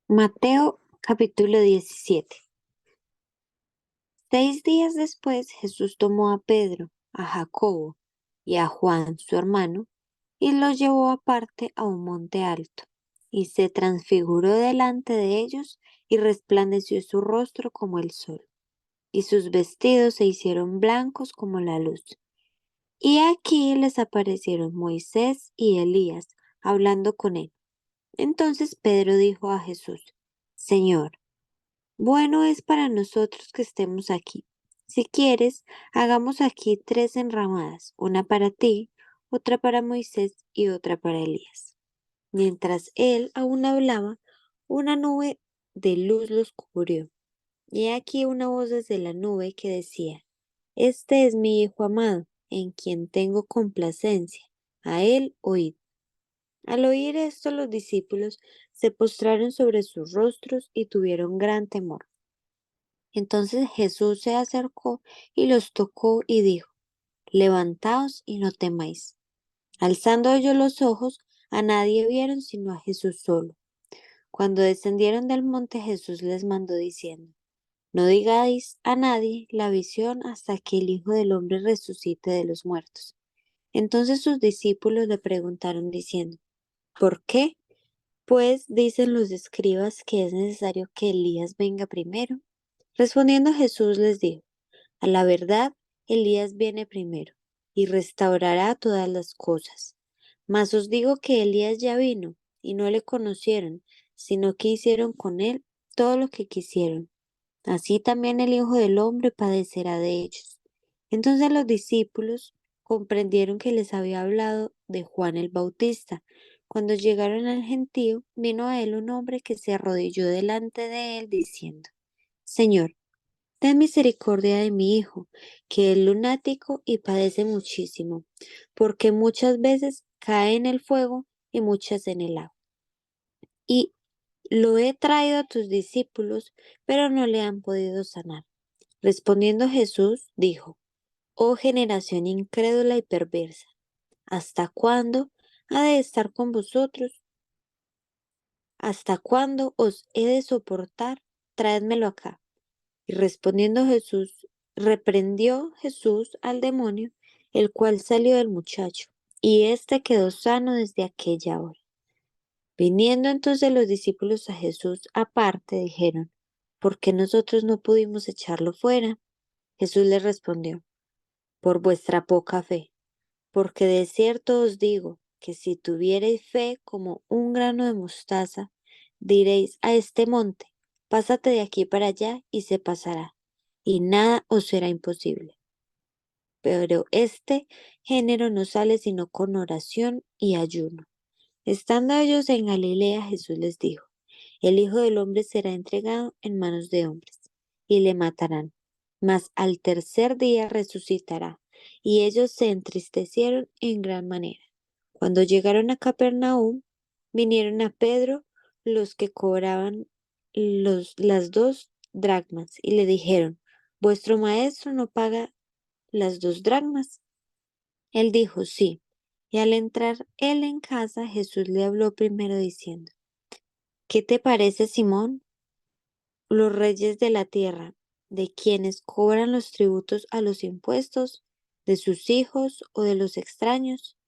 Mateo capítulo 17. 6 días después Jesús tomó a Pedro, a Jacobo y a Juan su hermano, y los llevó aparte a un monte alto, y se transfiguró delante de ellos, y resplandeció su rostro como el sol, y sus vestidos se hicieron blancos como la luz. Y aquí les aparecieron Moisés y Elías, hablando con él. Entonces Pedro dijo a Jesús: Señor, bueno es para nosotros que estemos aquí. Si quieres, hagamos aquí 3 enramadas, una para ti, otra para Moisés y otra para Elías. Mientras él aún hablaba, una nube de luz los cubrió. Y he aquí una voz desde la nube que decía: Este es mi Hijo amado, en quien tengo complacencia. A él oíd. Al oír esto, los discípulos se postraron sobre sus rostros y tuvieron gran temor. Entonces Jesús se acercó y los tocó y dijo: Levantaos y no temáis. Alzando ellos los ojos, a nadie vieron sino a Jesús solo. Cuando descendieron del monte, Jesús les mandó diciendo: No digáis a nadie la visión hasta que el Hijo del Hombre resucite de los muertos. Entonces sus discípulos le preguntaron diciendo: ¿Por qué? Pues dicen los escribas que es necesario que Elías venga primero. Respondiendo Jesús les dijo: A la verdad, Elías viene primero y restaurará todas las cosas. Mas os digo que Elías ya vino y no le conocieron, sino que hicieron con él todo lo que quisieron. Así también el Hijo del Hombre padecerá de ellos. Entonces los discípulos comprendieron que les había hablado de Juan el Bautista. Cuando llegaron al gentío, vino a él un hombre que se arrodilló delante de él diciendo: Señor, ten misericordia de mi hijo, que es lunático y padece muchísimo, porque muchas veces cae en el fuego y muchas en el agua. Y lo he traído a tus discípulos, pero no le han podido sanar. Respondiendo Jesús, dijo: Oh generación incrédula y perversa, ¿hasta cuándo ha de estar con vosotros? ¿Hasta cuándo os he de soportar? Traédmelo acá. Y respondiendo Jesús, reprendió Jesús al demonio, el cual salió del muchacho, y éste quedó sano desde aquella hora. Viniendo entonces los discípulos a Jesús aparte, dijeron: ¿Por qué nosotros no pudimos echarlo fuera? Jesús les respondió: Por vuestra poca fe, porque de cierto os digo que si tuviereis fe como un grano de mostaza, diréis a este monte: Pásate de aquí para allá, y se pasará, y nada os será imposible. Pero este género no sale sino con oración y ayuno. Estando ellos en Galilea, Jesús les dijo: El Hijo del Hombre será entregado en manos de hombres, y le matarán, mas al tercer día resucitará. Y ellos se entristecieron en gran manera. Cuando llegaron a Capernaum, vinieron a Pedro los que cobraban las 2 dracmas, y le dijeron: ¿Vuestro maestro no paga las 2 dracmas? Él dijo: Sí. Y al entrar él en casa, Jesús le habló primero diciendo: ¿Qué te parece, Simón? Los reyes de la tierra, de quienes cobran los tributos a los impuestos, de sus hijos o de los extraños.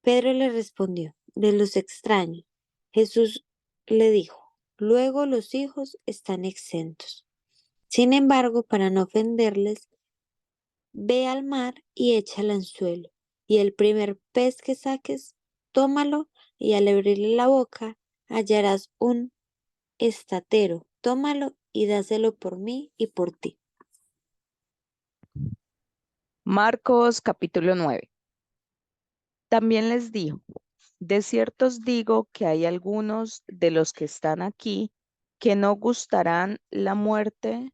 Pedro le respondió: De los extraños. Jesús le dijo: Luego los hijos están exentos. Sin embargo, para no ofenderles, ve al mar y echa el anzuelo, y el primer pez que saques, tómalo, y al abrirle la boca hallarás un estatero. Tómalo y dáselo por mí y por ti. Marcos capítulo 9. También les dijo: De cierto os digo que hay algunos de los que están aquí que no gustarán la muerte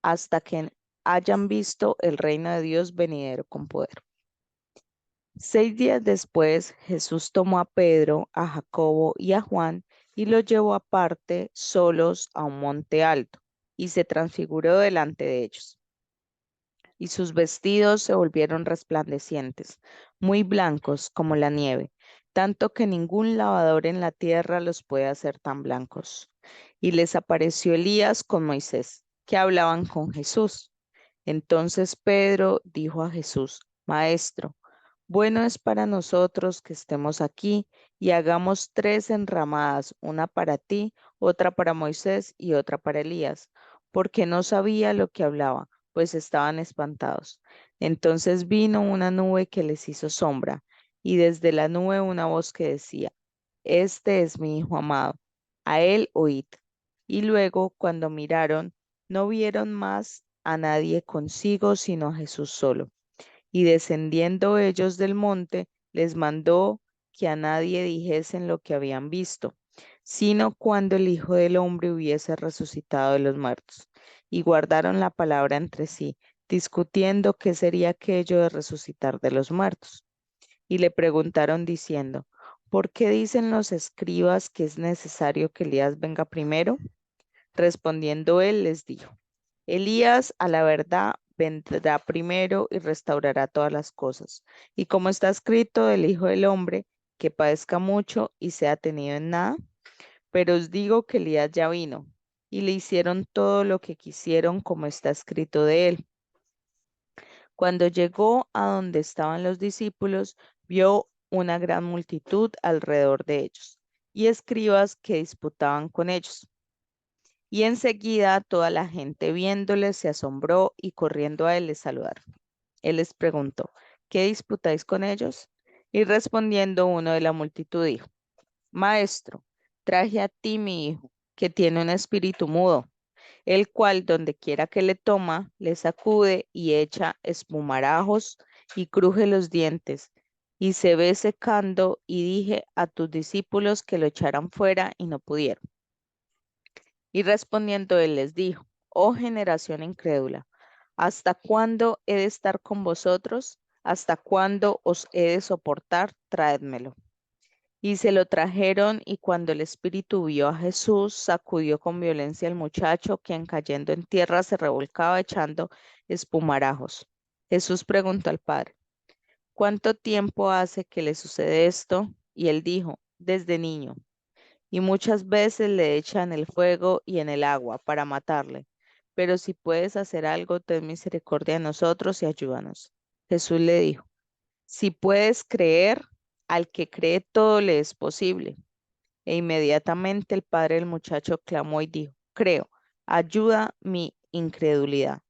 hasta que hayan visto el reino de Dios venidero con poder. 6 días después, Jesús tomó a Pedro, a Jacobo y a Juan y los llevó aparte solos a un monte alto, y se transfiguró delante de ellos. Y sus vestidos se volvieron resplandecientes, muy blancos como la nieve. tanto que ningún lavador en la tierra los puede hacer tan blancos. Y les apareció Elías con Moisés, que hablaban con Jesús. Entonces Pedro dijo a Jesús: Maestro, bueno es para nosotros que estemos aquí y hagamos 3 enramadas, una para ti, otra para Moisés y otra para Elías, porque no sabía lo que hablaba, pues estaban espantados. Entonces vino una nube que les hizo sombra, y desde la nube una voz que decía: Este es mi Hijo amado, a él oíd. Y luego, cuando miraron, no vieron más a nadie consigo, sino a Jesús solo. Y descendiendo ellos del monte, les mandó que a nadie dijesen lo que habían visto, sino cuando el Hijo del Hombre hubiese resucitado de los muertos. Y guardaron la palabra entre sí, discutiendo qué sería aquello de resucitar de los muertos. Y le preguntaron diciendo: ¿Por qué dicen los escribas que es necesario que Elías venga primero? Respondiendo él les dijo: Elías a la verdad vendrá primero y restaurará todas las cosas. Y como está escrito del Hijo del Hombre, que padezca mucho y sea tenido en nada, pero os digo que Elías ya vino, y le hicieron todo lo que quisieron como está escrito de él. Cuando llegó a donde estaban los discípulos, vio una gran multitud alrededor de ellos, y escribas que disputaban con ellos. Y enseguida toda la gente viéndole se asombró y corriendo a él les saludaron. Él les preguntó: ¿Qué disputáis con ellos? Y respondiendo uno de la multitud dijo: Maestro, traje a ti mi hijo, que tiene un espíritu mudo, el cual donde quiera que le toma, le sacude y echa espumarajos y cruje los dientes, y se ve secando, y dije a tus discípulos que lo echaran fuera y no pudieron. Y respondiendo él les dijo: Oh generación incrédula, ¿hasta cuándo he de estar con vosotros? ¿Hasta cuándo os he de soportar? Traédmelo. Y se lo trajeron, y cuando el espíritu vio a Jesús, sacudió con violencia al muchacho, quien cayendo en tierra se revolcaba echando espumarajos. Jesús preguntó al padre: ¿Cuánto tiempo hace que le sucede esto? Y él dijo: Desde niño, y muchas veces le echan el fuego y en el agua para matarle. Pero si puedes hacer algo, ten misericordia de nosotros y ayúdanos. Jesús le dijo: Si puedes creer, al que cree todo le es posible. E inmediatamente el padre del muchacho clamó y dijo: Creo, ayuda mi incredulidad.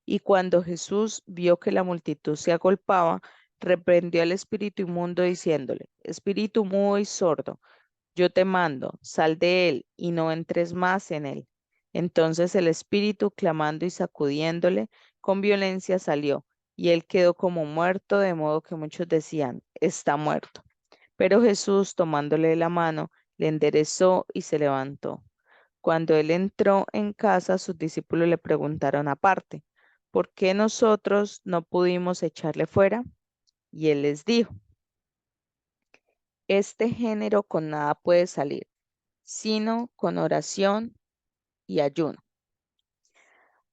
Y cuando Jesús vio que la multitud se agolpaba, reprendió al espíritu inmundo diciéndole: Espíritu mudo y sordo, yo te mando, sal de él y no entres más en él. Entonces el espíritu, clamando y sacudiéndole con violencia, salió, y él quedó como muerto, de modo que muchos decían: Está muerto. Pero Jesús, tomándole de la mano, le enderezó y se levantó. Cuando él entró en casa, sus discípulos le preguntaron aparte: ¿Por qué nosotros no pudimos echarle fuera? Y él les dijo: Este género con nada puede salir, sino con oración y ayuno.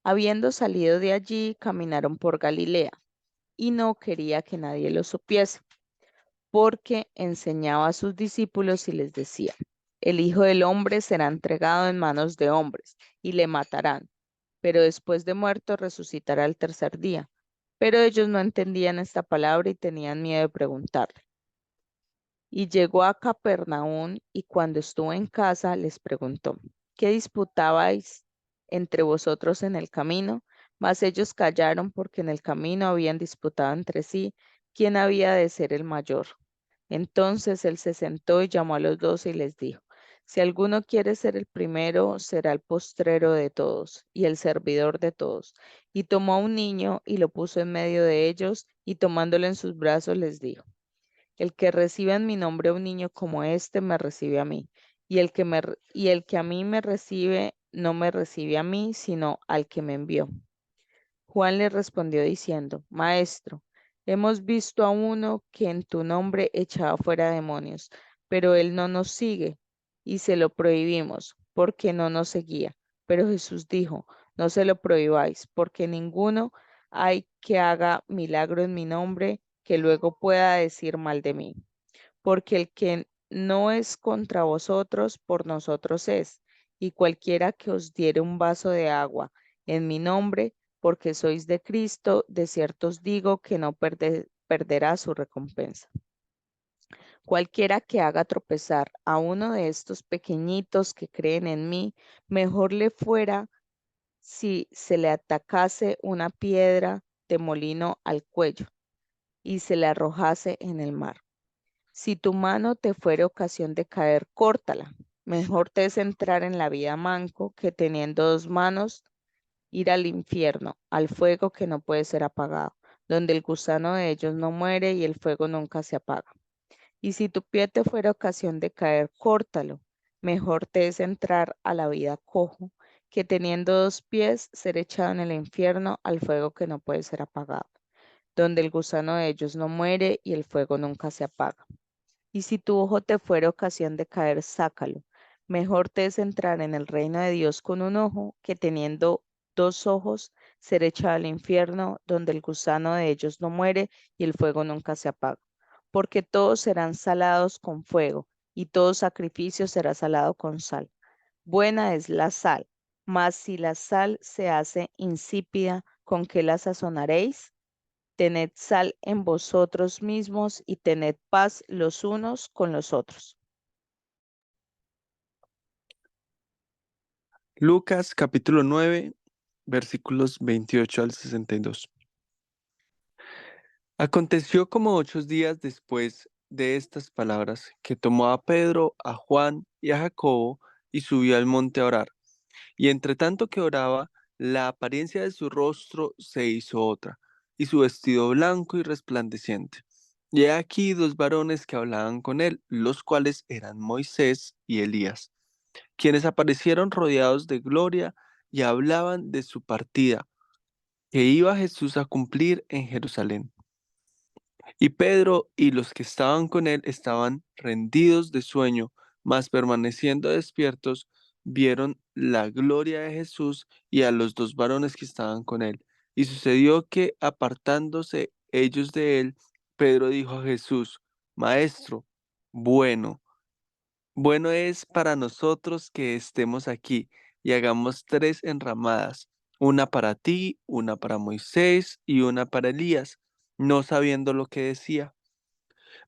Habiendo salido de allí, caminaron por Galilea, y no quería que nadie lo supiese, porque enseñaba a sus discípulos y les decía: El Hijo del Hombre será entregado en manos de hombres, y le matarán, pero después de muerto resucitará el tercer día. Pero ellos no entendían esta palabra y tenían miedo de preguntarle. Y llegó a Capernaum, y cuando estuvo en casa les preguntó: ¿Qué disputabais entre vosotros en el camino? Mas ellos callaron, porque en el camino habían disputado entre sí quién había de ser el mayor. Entonces él se sentó y llamó a los 12 y les dijo: Si alguno quiere ser el primero, será el postrero de todos y el servidor de todos. Y tomó a un niño y lo puso en medio de ellos, y tomándolo en sus brazos les dijo: El que recibe en mi nombre a un niño como este, me recibe a mí. Y el que a mí me recibe, no me recibe a mí, sino al que me envió. Juan le respondió diciendo: Maestro, hemos visto a uno que en tu nombre echaba fuera demonios, pero él no nos sigue, y se lo prohibimos, porque no nos seguía. Pero Jesús dijo: No se lo prohibáis, porque ninguno hay que haga milagro en mi nombre que luego pueda decir mal de mí. porque el que no es contra vosotros, por nosotros es. Y cualquiera que os diere un vaso de agua en mi nombre, porque sois de Cristo, de cierto os digo que no perderá su recompensa. Cualquiera que haga tropezar a uno de estos pequeñitos que creen en mí, mejor le fuera si se le atacase una piedra de molino al cuello y se le arrojase en el mar. Si tu mano te fuere ocasión de caer, córtala. Mejor te es entrar en la vida manco que teniendo dos manos ir al infierno, al fuego que no puede ser apagado, donde el gusano de ellos no muere y el fuego nunca se apaga. Y si tu pie te fuera ocasión de caer, córtalo. Mejor te es entrar a la vida cojo que teniendo dos pies ser echado en el infierno, al fuego que no puede ser apagado, donde el gusano de ellos no muere y el fuego nunca se apaga. Y si tu ojo te fuera ocasión de caer, sácalo. Mejor te es entrar en el reino de Dios con un ojo que teniendo dos ojos ser echado al infierno, donde el gusano de ellos no muere y el fuego nunca se apaga. Porque todos serán salados con fuego, y todo sacrificio será salado con sal. Buena es la sal, mas si la sal se hace insípida, ¿con qué la sazonaréis? Tened sal en vosotros mismos y tened paz los unos con los otros. Lucas capítulo 9, versículos 28 al 62. Aconteció como 8 días después de estas palabras, que tomó a Pedro, a Juan y a Jacobo y subió al monte a orar. Y entre tanto que oraba, la apariencia de su rostro se hizo otra, y su vestido blanco y resplandeciente. Y he aquí dos varones que hablaban con él, los cuales eran Moisés y Elías, quienes aparecieron rodeados de gloria y hablaban de su partida, que iba Jesús a cumplir en Jerusalén. Y Pedro y los que estaban con él estaban rendidos de sueño, mas permaneciendo despiertos, vieron la gloria de Jesús y a los dos varones que estaban con él. Y sucedió que, apartándose ellos de él, Pedro dijo a Jesús: Maestro, bueno, bueno es para nosotros que estemos aquí y hagamos 3 enramadas, una para ti, una para Moisés y una para Elías, no sabiendo lo que decía.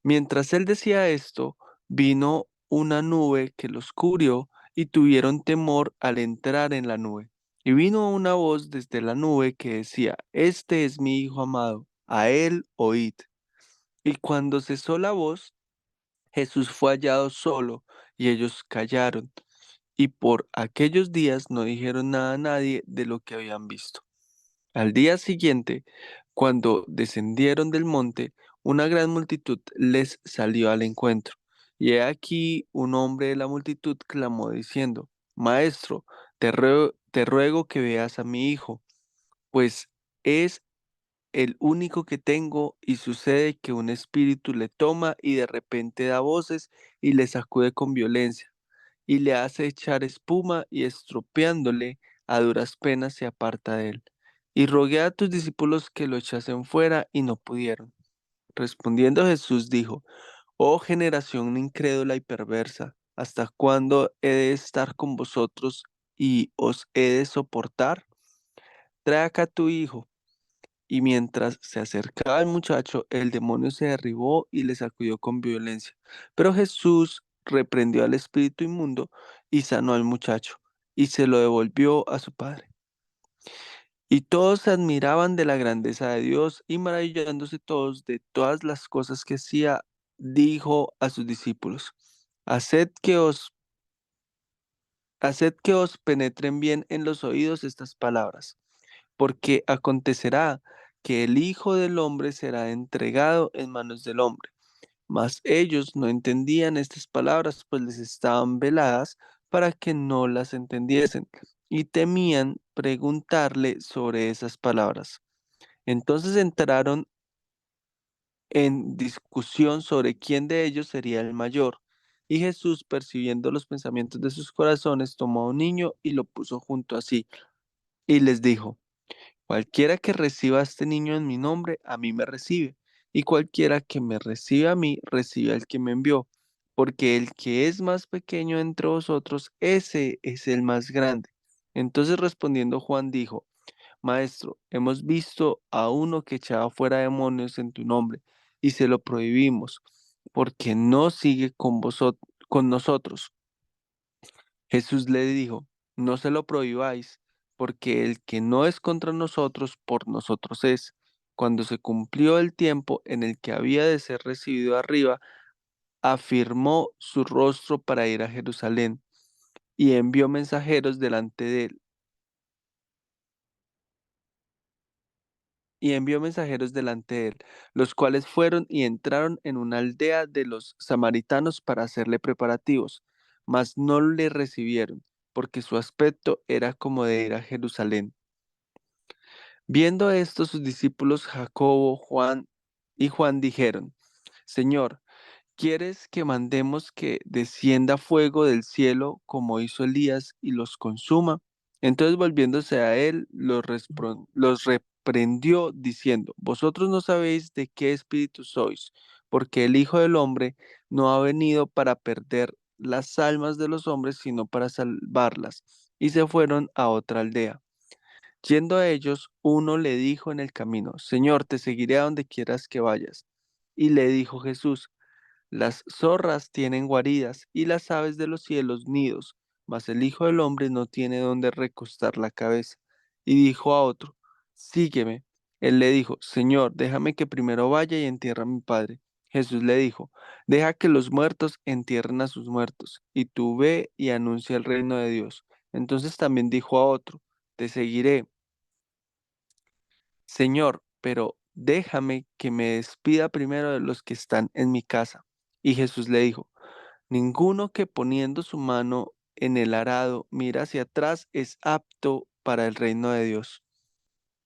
Mientras él decía esto, vino una nube que los cubrió y tuvieron temor al entrar en la nube. Y vino una voz desde la nube que decía: Este es mi Hijo amado, a él oíd. Y cuando cesó la voz, Jesús fue hallado solo y ellos callaron. Y por aquellos días no dijeron nada a nadie de lo que habían visto. Al día siguiente, cuando descendieron del monte, una gran multitud les salió al encuentro. Y he aquí un hombre de la multitud clamó diciendo: Maestro, te ruego que veas a mi hijo, pues es el único que tengo, y sucede que un espíritu le toma y de repente da voces y le sacude con violencia y le hace echar espuma, y estropeándole a duras penas se aparta de él. Y rogué a tus discípulos que lo echasen fuera y no pudieron. Respondiendo Jesús dijo: Oh generación incrédula y perversa, ¿hasta cuándo he de estar con vosotros y os he de soportar? Trae acá a tu hijo. Y mientras se acercaba el muchacho, el demonio se derribó y le sacudió con violencia. Pero Jesús reprendió al espíritu inmundo y sanó al muchacho, y se lo devolvió a su padre. Y todos se admiraban de la grandeza de Dios, y maravillándose todos de todas las cosas que hacía, dijo a sus discípulos: Haced que os, haced que os penetren bien en los oídos estas palabras, porque acontecerá que el Hijo del Hombre será entregado en manos del hombre. Mas ellos no entendían estas palabras, pues les estaban veladas para que no las entendiesen, y temían preguntarle sobre esas palabras. Entonces entraron en discusión sobre quién de ellos sería el mayor. Y Jesús, percibiendo los pensamientos de sus corazones, tomó a un niño y lo puso junto a sí, y les dijo: Cualquiera que reciba a este niño en mi nombre, a mí me recibe, y cualquiera que me recibe a mí, recibe al que me envió. Porque el que es más pequeño entre vosotros, ese es el más grande. Entonces respondiendo Juan dijo, Maestro, hemos visto a uno que echaba fuera demonios en tu nombre, y se lo prohibimos, porque no sigue con nosotros. Jesús le dijo, no se lo prohibáis, porque el que no es contra nosotros, por nosotros es. Cuando se cumplió el tiempo en el que había de ser recibido arriba, afirmó su rostro para ir a Jerusalén, y envió mensajeros delante de él y envió mensajeros delante de él, los cuales fueron y entraron en una aldea de los samaritanos para hacerle preparativos, mas no le recibieron, porque su aspecto era como de ir a Jerusalén. Viendo esto, sus discípulos Jacobo, Juan y Juan dijeron, Señor, ¿quieres que mandemos que descienda fuego del cielo como hizo Elías y los consuma? Entonces volviéndose a él, los reprendió diciendo, Vosotros no sabéis de qué espíritu sois, porque el Hijo del Hombre no ha venido para perder las almas de los hombres, sino para salvarlas. Y se fueron a otra aldea. Yendo a ellos, uno le dijo en el camino, Señor, te seguiré a donde quieras que vayas. Y le dijo Jesús, las zorras tienen guaridas y las aves de los cielos nidos, mas el Hijo del Hombre no tiene donde recostar la cabeza. Y dijo a otro, Sígueme. Él le dijo, Señor, déjame que primero vaya y entierre a mi padre. Jesús le dijo, Deja que los muertos entierren a sus muertos, y tú ve y anuncia el reino de Dios. Entonces también dijo a otro, Te seguiré, Señor, pero déjame que me despida primero de los que están en mi casa. Y Jesús le dijo, Ninguno que poniendo su mano en el arado mira hacia atrás es apto para el reino de Dios.